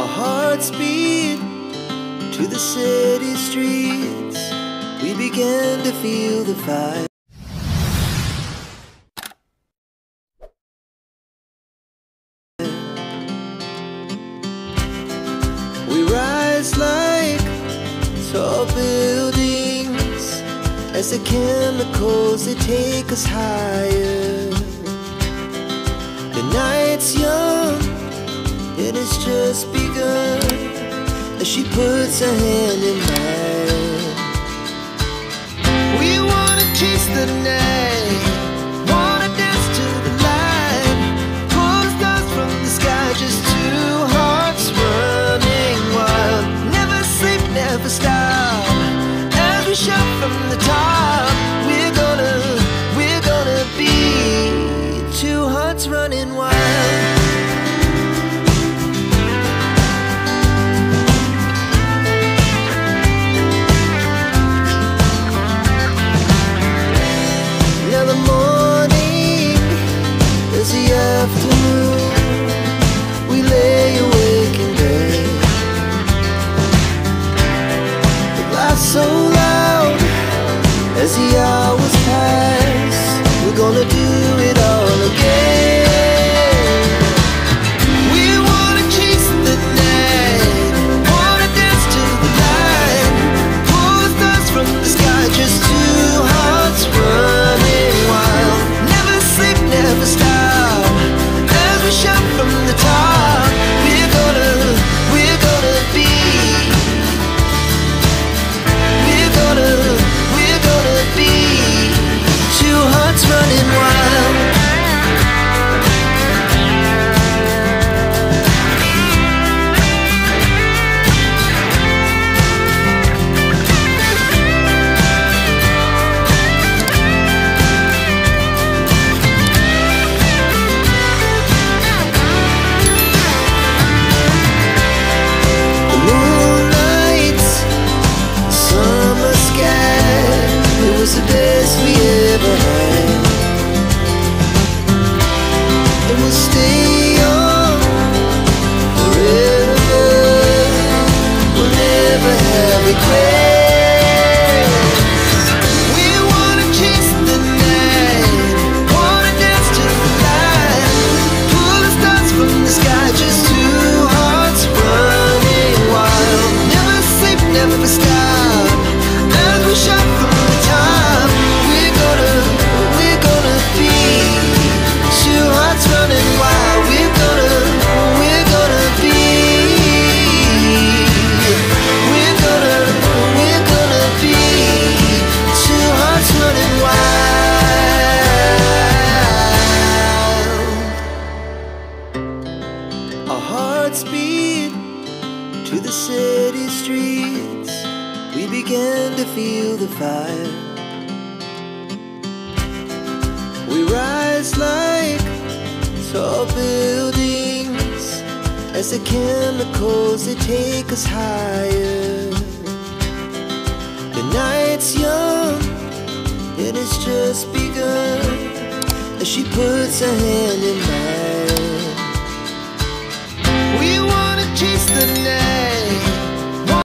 Our hearts beat to the city streets. We began to feel the fire. We rise like tall buildings as the chemicals, they take us higher. The night's young, it has just begun, as she puts her hand in mine. We wanna chase the night, wanna dance to the light, pull stars from the sky, just two hearts running wild. Never sleep, never stop, as we shout from the top. We're gonna be two hearts running wild. Afternoon, we lay awake in bed. The laughs so loud as the hours pass. We're gonna do it all again. We wanna chase the night, wanna dance to the light, pull the stars from the sky, just two hearts running wild. Never sleep, never stop, shout from the top. We're gonna be, we're gonna be two hearts running wild. The best we ever had, and we'll stay on forever. We'll never have regrets. We wanna chase the night, wanna dance to the light, pull the stars from the sky, just two hearts running wild. Never sleep, never stop, as we shout from the top. Running wild, we're gonna be, we're gonna be two hearts running wild. Our hearts beat to the city streets. We began to feel the fire. We rise like tall buildings as the chemicals, they take us higher. The night's young, it has just begun, as she puts her hand in mine.